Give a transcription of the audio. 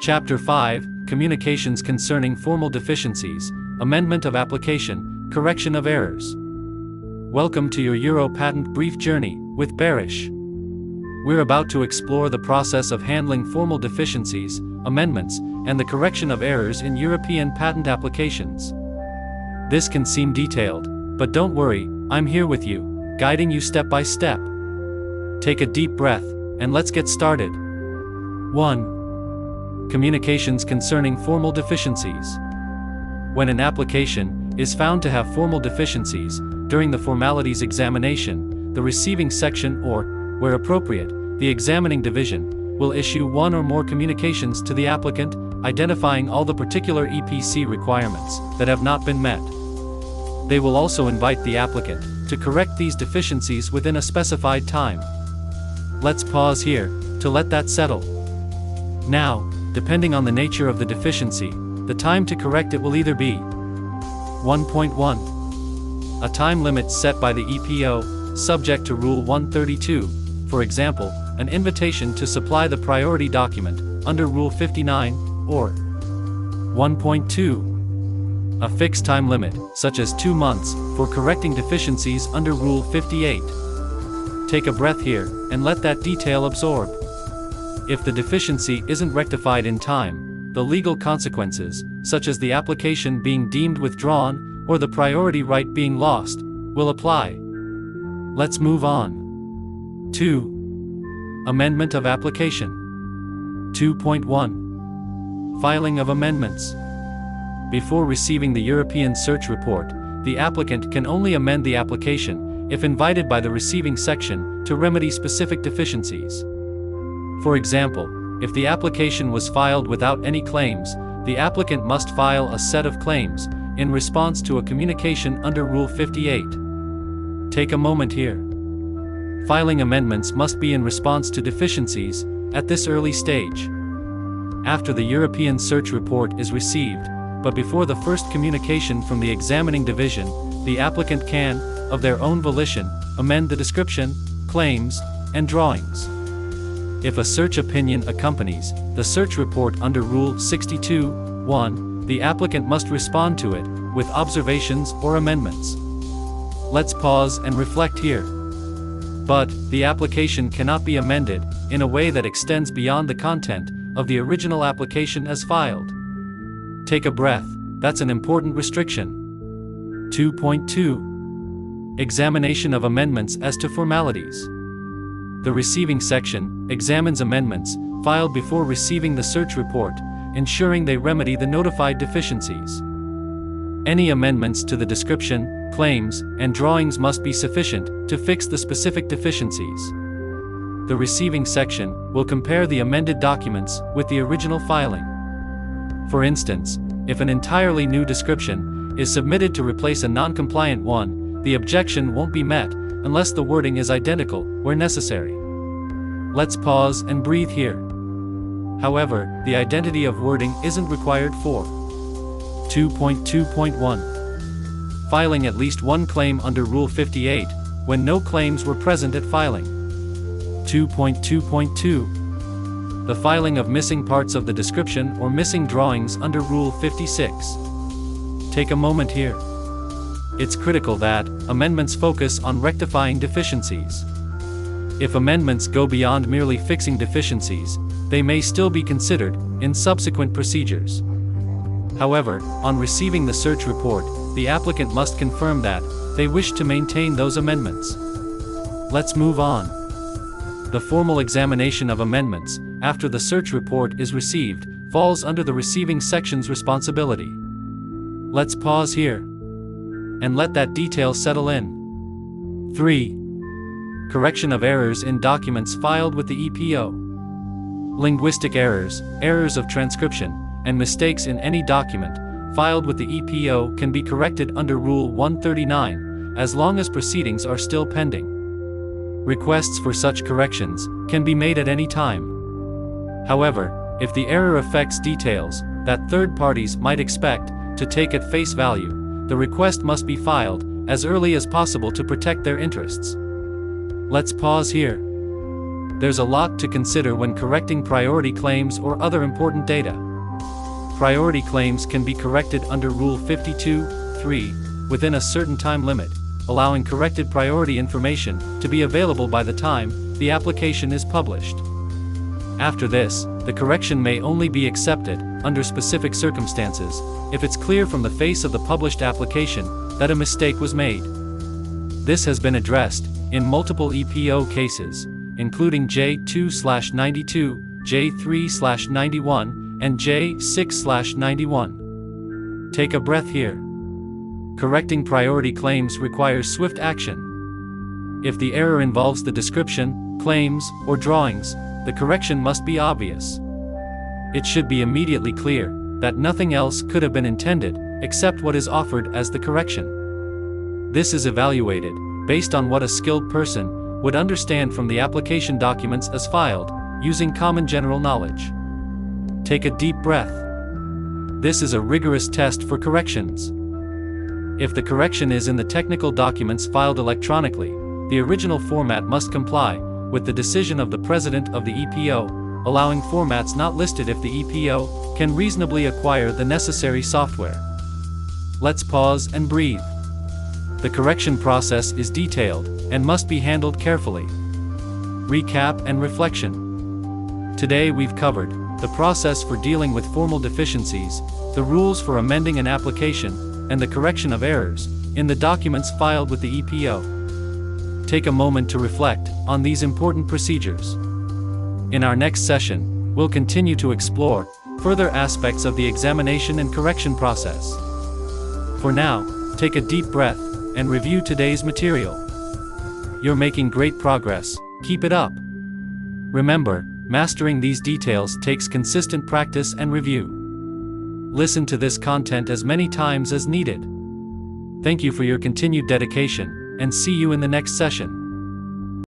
Chapter 5, Communications Concerning Formal Deficiencies, Amendment of Application, Correction of Errors. Welcome to your Euro Patent Brief Journey, with Baris. We're about to explore the process of handling formal deficiencies, amendments, and the correction of errors in European patent applications. This can seem detailed, but don't worry, I'm here with you, guiding you step by step. Take a deep breath, and let's get started. 1. Communications concerning formal deficiencies. When an application is found to have formal deficiencies, during the formalities examination, the receiving section or, where appropriate, the examining division, will issue one or more communications to the applicant, identifying all the particular EPC requirements that have not been met. They will also invite the applicant to correct these deficiencies within a specified time. Let's pause here to let that settle. Now, depending on the nature of the deficiency, the time to correct it will either be 1.1. A time limit set by the EPO, subject to Rule 132, for example, an invitation to supply the priority document, under Rule 59, or 1.2. A fixed time limit, such as 2 months, for correcting deficiencies under Rule 58. Take a breath here, and let that detail absorb. If the deficiency isn't rectified in time, the legal consequences, such as the application being deemed withdrawn, or the priority right being lost, will apply. Let's move on. 2. Amendment of application. 2.1. Filing of amendments. Before receiving the European Search Report, the applicant can only amend the application, if invited by the receiving section, to remedy specific deficiencies. For example, if the application was filed without any claims, the applicant must file a set of claims, in response to a communication under Rule 58. Take a moment here. Filing amendments must be in response to deficiencies, at this early stage. After the European Search Report is received, but before the first communication from the examining division, the applicant can, of their own volition, amend the description, claims, and drawings. If a search opinion accompanies the search report under Rule 62(1), the applicant must respond to it with observations or amendments. Let's pause and reflect here. But the application cannot be amended in a way that extends beyond the content of the original application as filed. Take a breath, that's an important restriction. 2.2. Examination of amendments as to formalities. The receiving section examines amendments filed before receiving the search report, ensuring they remedy the notified deficiencies. Any amendments to the description, claims, and drawings must be sufficient to fix the specific deficiencies. The receiving section will compare the amended documents with the original filing. For instance, if an entirely new description is submitted to replace a non-compliant one, the objection won't be met unless the wording is identical where necessary. Let's pause and breathe here. However, the identity of wording isn't required for 2.2.1. Filing at least one claim under Rule 58, when no claims were present at filing. 2.2.2. The filing of missing parts of the description or missing drawings under Rule 56. Take a moment here. It's critical that amendments focus on rectifying deficiencies. If amendments go beyond merely fixing deficiencies, they may still be considered in subsequent procedures. However, on receiving the search report, the applicant must confirm that they wish to maintain those amendments. Let's move on. The formal examination of amendments, after the search report is received, falls under the receiving section's responsibility. Let's pause here and let that detail settle in. 3. Correction of errors in documents filed with the EPO. Linguistic errors, errors of transcription, and mistakes in any document filed with the EPO can be corrected under Rule 139, as long as proceedings are still pending. Requests for such corrections can be made at any time. However, if the error affects details that third parties might expect to take at face value, the request must be filed as early as possible to protect their interests. Let's pause here. there's a lot to consider when correcting priority claims or other important data. Priority claims can be corrected under Rule 52(3) within a certain time limit, allowing corrected priority information to be available by the time the application is published. After this, the correction may only be accepted, under specific circumstances, if it's clear from the face of the published application that a mistake was made. This has been addressed in multiple EPO cases, including J2/92, J3/91, and J6/91. Take a breath here. Correcting priority claims requires swift action. If the error involves the description, claims, or drawings, the correction must be obvious. It should be immediately clear that nothing else could have been intended except what is offered as the correction. This is evaluated based on what a skilled person would understand from the application documents as filed, using common general knowledge. Take a deep breath. This is a rigorous test for corrections. If the correction is in the technical documents filed electronically, the original format must comply with the decision of the President of the EPO, allowing formats not listed if the EPO can reasonably acquire the necessary software. Let's pause and breathe. The correction process is detailed and must be handled carefully. Recap and reflection. Today we've covered the process for dealing with formal deficiencies, the rules for amending an application, and the correction of errors in the documents filed with the EPO. Take a moment to reflect on these important procedures. In our next session, we'll continue to explore further aspects of the examination and correction process. For now, take a deep breath and review today's material. You're making great progress. Keep it up. Remember, mastering these details takes consistent practice and review. Listen to this content as many times as needed. Thank you for your continued dedication, and see you in the next session.